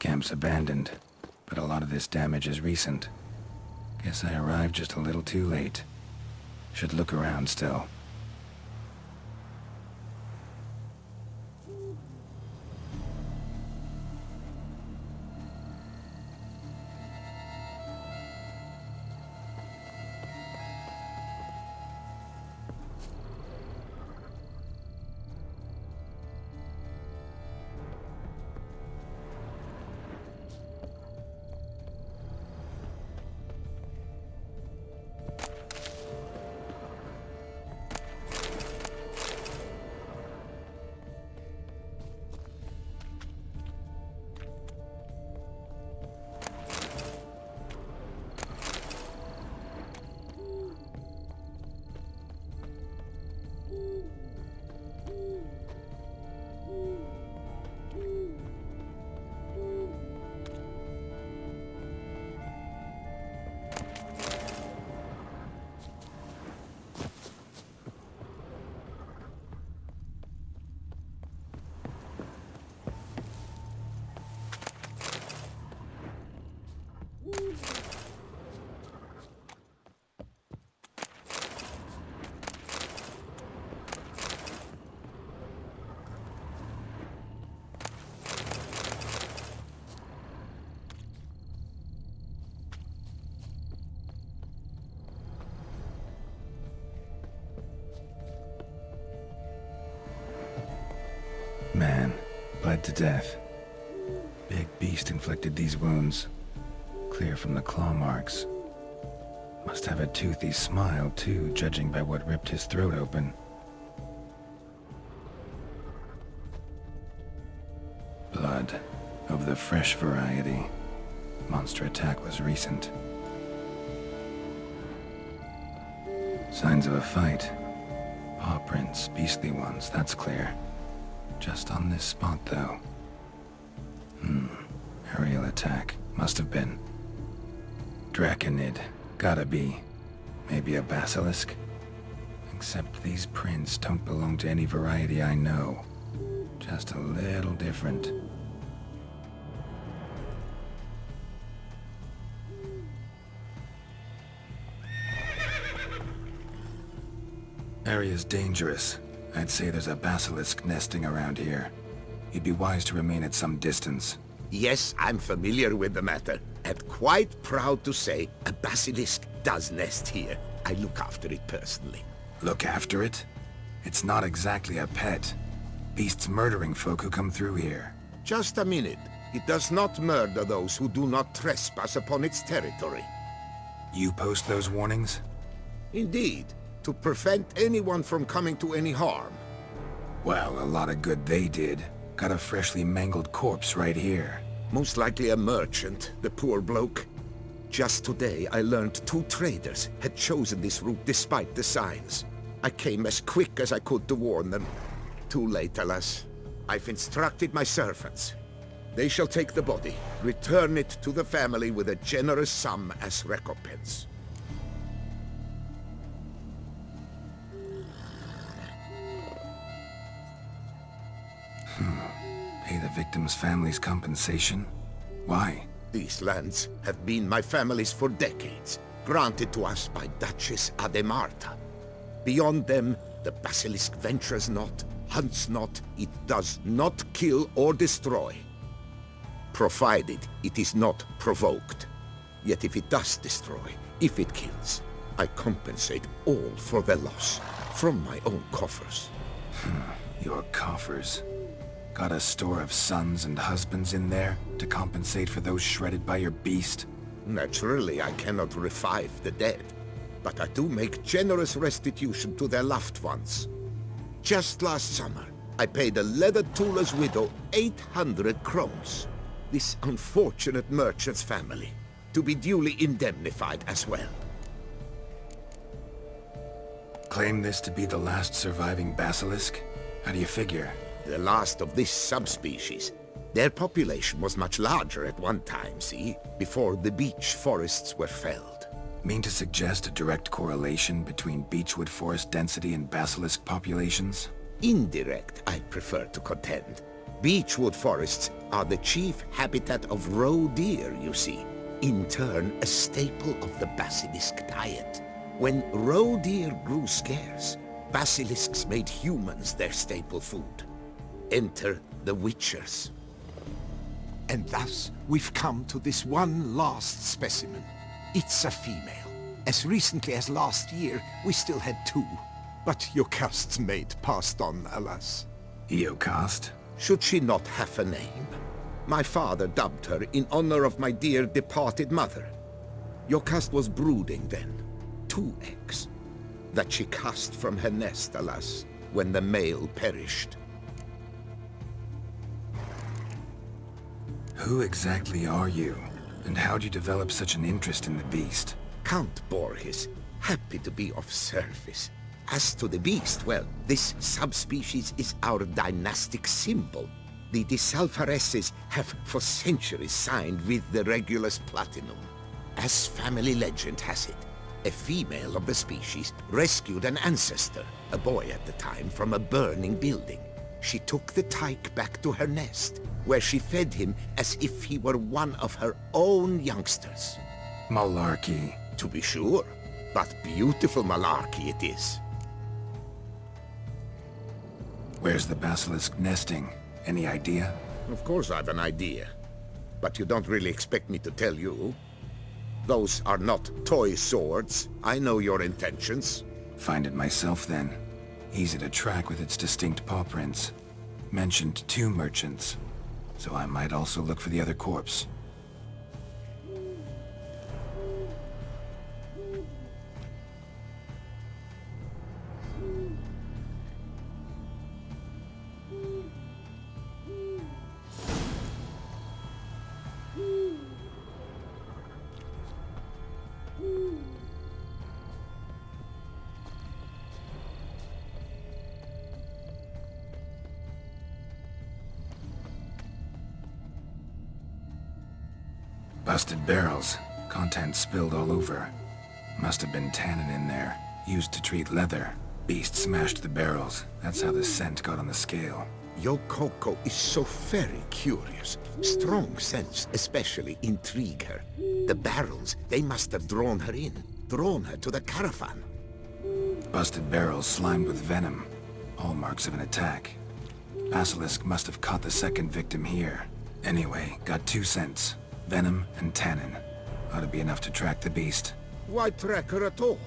Camp's abandoned, but a lot of this damage is recent. Guess I arrived just a little too late. Should look around still. Man, bled to death. Big beast inflicted these wounds. Clear from the claw marks. Must have a toothy smile, too, judging by what ripped his throat open. Blood, of the fresh variety. Monster attack was recent. Signs of a fight. Paw prints, beastly ones, that's clear. Just on this spot, though. Aerial attack. Must have been. Draconid. Gotta be. Maybe a basilisk? Except these prints don't belong to any variety I know. Just a little different. Area's dangerous. I'd say there's a basilisk nesting around here. You'd be wise to remain at some distance. Yes, I'm familiar with the matter, and quite proud to say a basilisk does nest here. I look after it personally. Look after it? It's not exactly a pet. Beasts murdering folk who come through here. Just a minute. It does not murder those who do not trespass upon its territory. You post those warnings? Indeed, to prevent anyone from coming to any harm. Well, a lot of good they did. Got a freshly mangled corpse right here. Most likely a merchant, the poor bloke. Just today I learned 2 traders had chosen this route despite the signs. I came as quick as I could to warn them. Too late, alas. I've instructed my servants. They shall take the body, return it to the family with a generous sum as recompense. Pay the victim's family's compensation? Why? These lands have been my family's for decades, granted to us by Duchess Ademarta. Beyond them, the basilisk ventures not, hunts not, it does not kill or destroy. Provided it is not provoked. Yet if it does destroy, if it kills, I compensate all for the loss, from my own coffers. Your coffers. Got a store of sons and husbands in there to compensate for those shredded by your beast? Naturally, I cannot revive the dead, but I do make generous restitution to their loved ones. Just last summer, I paid a leather tooler's widow 800 crowns. This unfortunate merchant's family, to be duly indemnified as well. Claim this to be the last surviving basilisk? How do you figure? The last of this subspecies. Their population was much larger at one time, see? Before the beech forests were felled. Mean to suggest a direct correlation between beechwood forest density and basilisk populations? Indirect, I prefer to contend. Beechwood forests are the chief habitat of roe deer, you see. In turn, a staple of the basilisk diet. When roe deer grew scarce, basilisks made humans their staple food. Enter the witchers. And thus, we've come to this one last specimen. It's a female. As recently as last year, we still had 2. But Iorveth's mate passed on, alas. Iorveth? Should she not have a name? My father dubbed her in honor of my dear departed mother. Iorveth was brooding then. 2 eggs. That she cast from her nest, alas, when the male perished. Who exactly are you? And how'd you develop such an interest in the beast? Count Borges, happy to be of service. As to the beast, well, this subspecies is our dynastic symbol. The Disalfareses have for centuries signed with the Regulus Platinum. As family legend has it, a female of the species rescued an ancestor, a boy at the time, from a burning building. She took the tyke back to her nest, where she fed him as if he were one of her own youngsters. Malarkey. To be sure, but beautiful malarkey it is. Where's the basilisk nesting? Any idea? Of course I've an idea, but you don't really expect me to tell you. Those are not toy swords. I know your intentions. Find it myself then. Easy to track with its distinct paw prints. Mentioned 2 merchants, so I might also look for the other corpse. Busted barrels. Contents spilled all over. Must have been tannin in there. Used to treat leather. Beast smashed the barrels. That's how the scent got on the scale. Your Coco is so very curious. Strong scents especially intrigue her. The barrels, they must have drawn her in. Drawn her to the caravan. Busted barrels slimed with venom. Hallmarks of an attack. Basilisk must have caught the second victim here. Anyway, got 2 scents. Venom and tannin. Ought to be enough to track the beast. Why track her at all?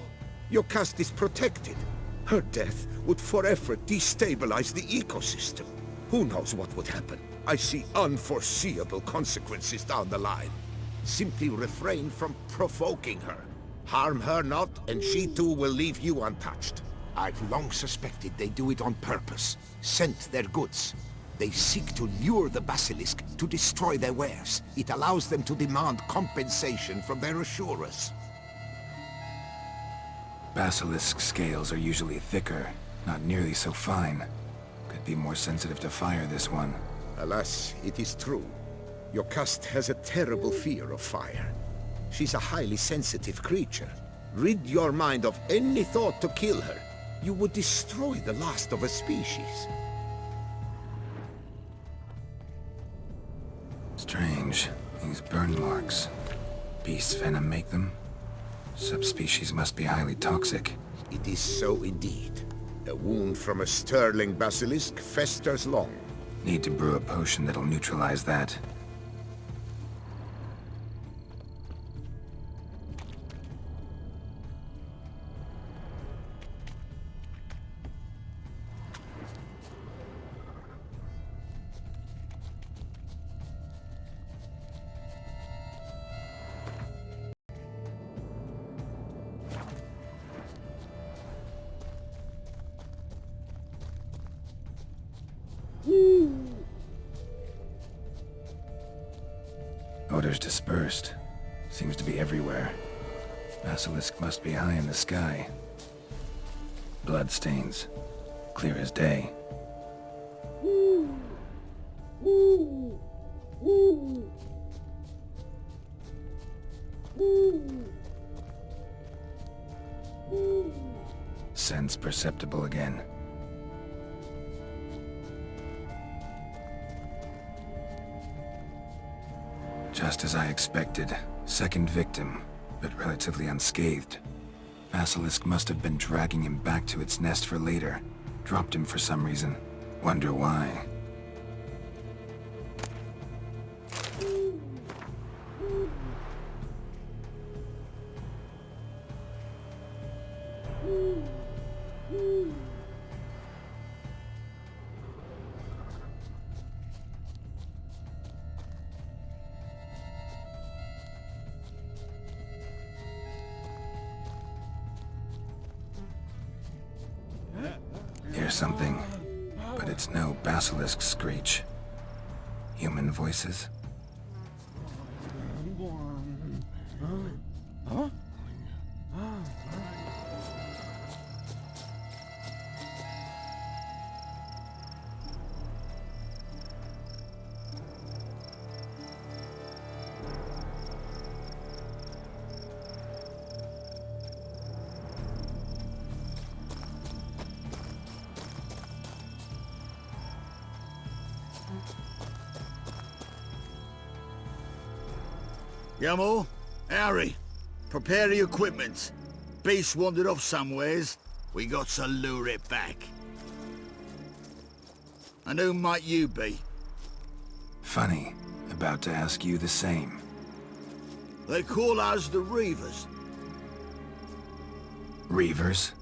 Your caste is protected. Her death would forever destabilize the ecosystem. Who knows what would happen? I see unforeseeable consequences down the line. Simply refrain from provoking her. Harm her not, and she too will leave you untouched. I've long suspected they do it on purpose. Scent their goods. They seek to lure the basilisk to destroy their wares. It allows them to demand compensation from their assurers. Basilisk scales are usually thicker, not nearly so fine. Could be more sensitive to fire, this one. Alas, it is true. Your caste has a terrible fear of fire. She's a highly sensitive creature. Rid your mind of any thought to kill her. You would destroy the last of a species. Strange. These burn marks. Beast's venom make them? Subspecies must be highly toxic. It is so indeed. A wound from a sterling basilisk festers long. Need to brew a potion that'll neutralize that. Odors dispersed. Seems to be everywhere. Basilisk must be high in the sky. Bloodstains. Clear as day. Sense perceptible again. Just as I expected. Second victim, but relatively unscathed. Basilisk must have been dragging him back to its nest for later. Dropped him for some reason. Wonder why. Hear something, but it's no basilisk screech. Human voices? Yamo, Harry, prepare the equipment. Beast wandered off somewheres. We got to lure it back. And who might you be? Funny. About to ask you the same. They call us the Reavers. Reavers?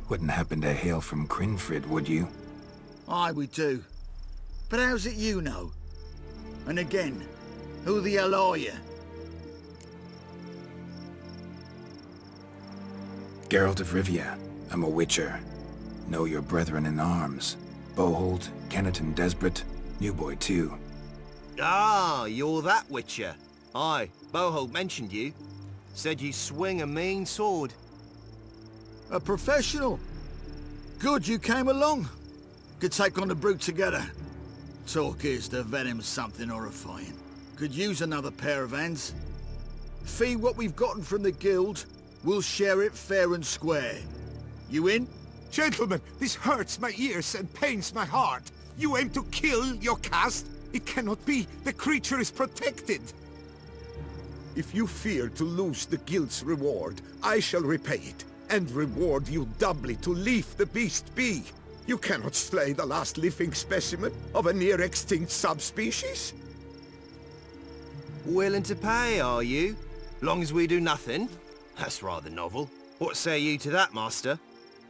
Wouldn't happen to hail from Crinfrid, would you? Aye, we do. But how's it you know? And again, who the hell are you? Geralt of Rivia. I'm a witcher. Know your brethren in arms. Bohold, Kenneton Desbret, New Boy too. Ah, you're that witcher. Aye, Bohold mentioned you. Said you swing a mean sword. A professional. Good you came along. Could take on the brute together. Talk is the venom's something horrifying. Could use another pair of hands. Fee what we've gotten from the guild. We'll share it fair and square. You in? Gentlemen, this hurts my ears and pains my heart. You aim to kill your caste? It cannot be. The creature is protected. If you fear to lose the guild's reward, I shall repay it, and reward you doubly to leave the beast be. You cannot slay the last living specimen of a near-extinct subspecies. Willing to pay, are you? Long as we do nothing? That's rather novel. What say you to that, master?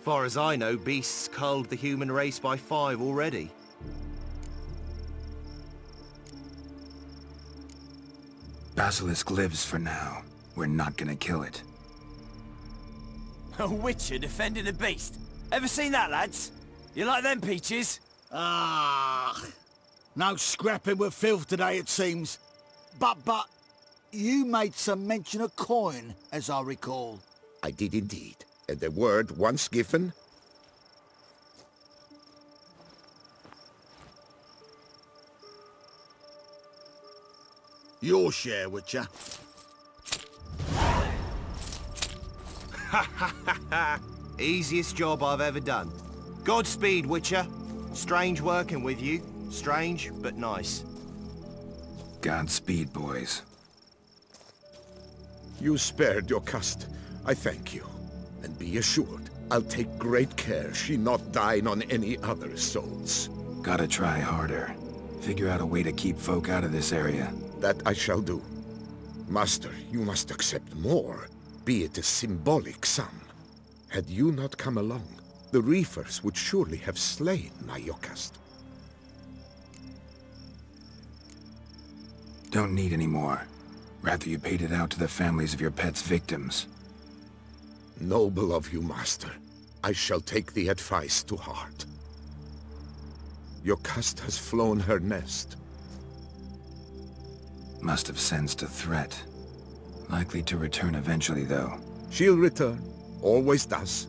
Far as I know, beasts culled the human race by 5 already. Basilisk lives for now. We're not gonna kill it. A witcher defending a beast. Ever seen that, lads? You like them peaches? Ah, no scrapping with filth today, it seems. But, you made some mention of coin, as I recall. I did indeed, and the word once given... Your share, Witcher. Easiest job I've ever done. Godspeed, Witcher. Strange working with you. Strange, but nice. Godspeed, boys. You spared your caste. I thank you. And be assured, I'll take great care she not dine on any other souls. Gotta try harder. Figure out a way to keep folk out of this area. That I shall do. Master, you must accept more, be it a symbolic sum. Had you not come along, the Reefers would surely have slain my Yokast. Don't need any more. Rather you paid it out to the families of your pet's victims. Noble of you, Master. I shall take the advice to heart. Yokast has flown her nest. Must have sensed a threat. Likely to return eventually, though. She'll return. Always does.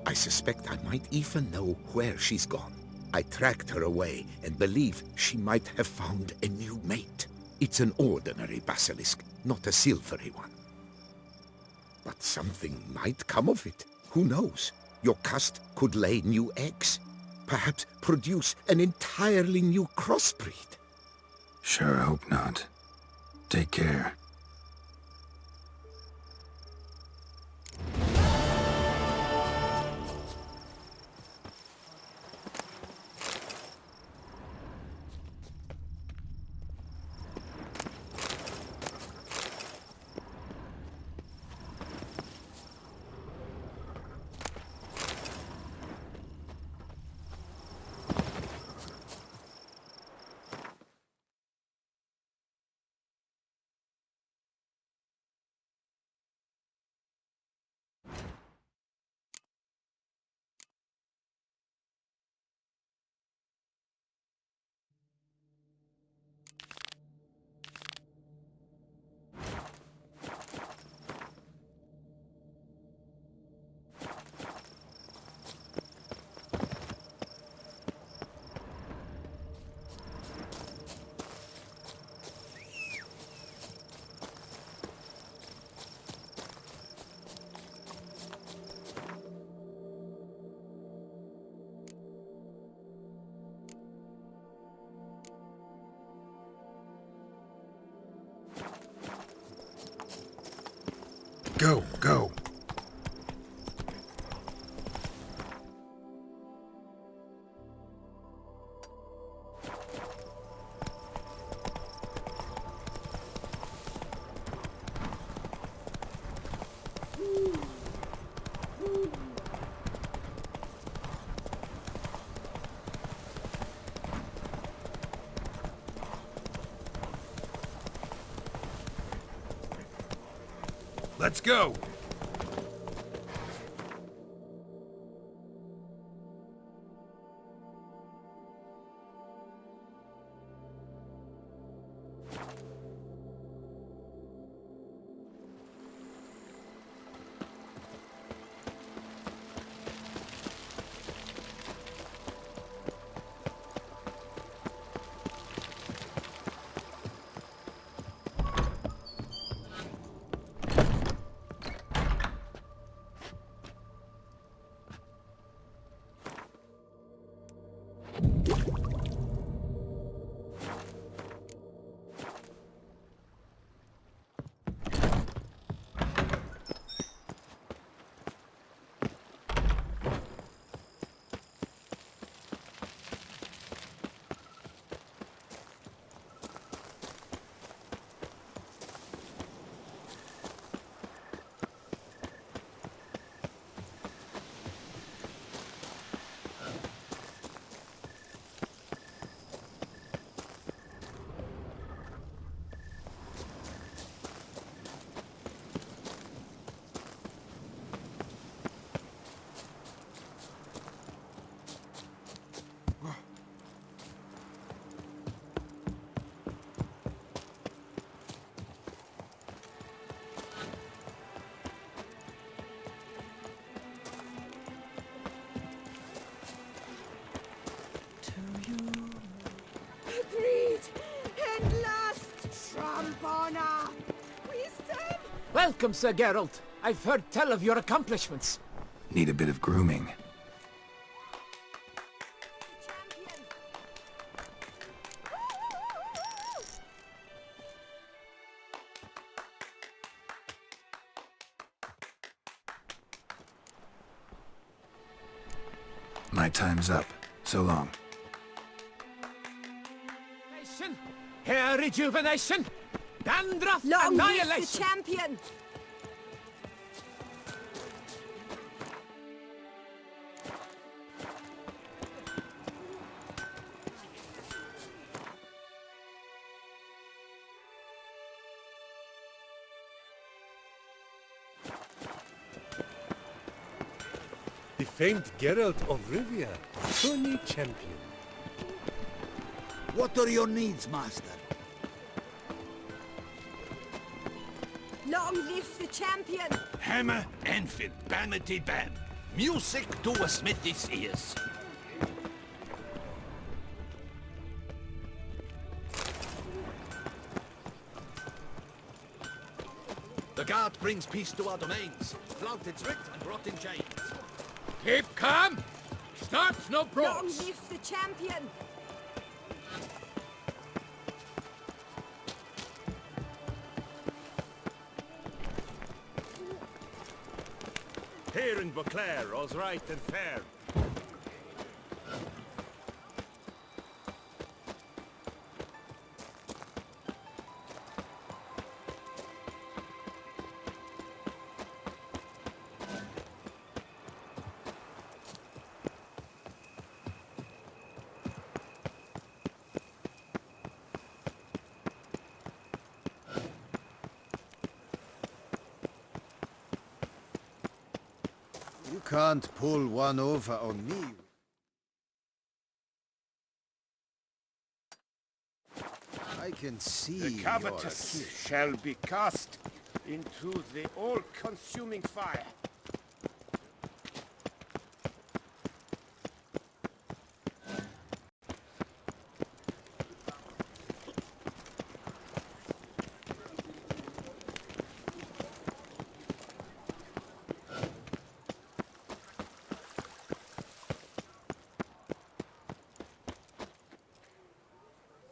I suspect I might even know where she's gone. I tracked her away and believe she might have found a new mate. It's an ordinary basilisk, not a silvery one. But something might come of it. Who knows? Your caste could lay new eggs. Perhaps produce an entirely new crossbreed. Sure hope not. Take care. Go, go. Let's go! Welcome, Sir Geralt. I've heard tell of your accomplishments. Need a bit of grooming. My time's up. So long. Hair rejuvenation! Dandruff Long live annihilation! the champion! The famed Geralt of Rivia, Tourney champion. What are your needs, master? Long live the champion! Hammer and fit, banity bam. Music to a smithy's ears. The guard brings peace to our domains. Flout its writ and rot in chains. Keep calm! Starts no Long brawls! live the champion! Here in Beauclair, all's right and fair. You can't pull one over on me. I can see The you're a covetous kid. shall be cast into the all-consuming fire.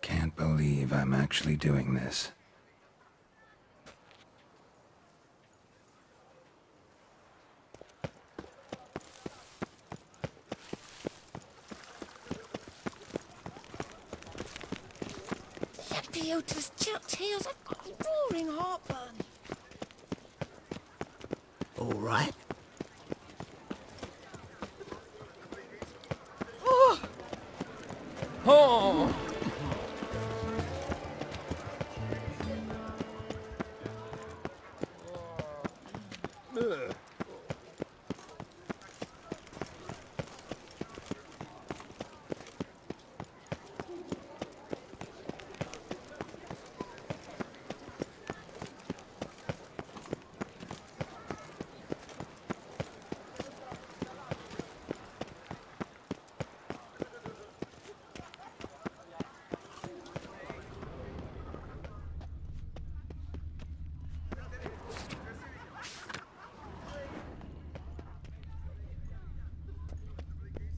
Can't believe I'm actually doing this. Beauclair's chucked heels. I've got roaring heartburn. All right. Oh!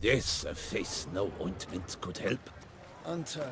This face no ointment could help. Hunter,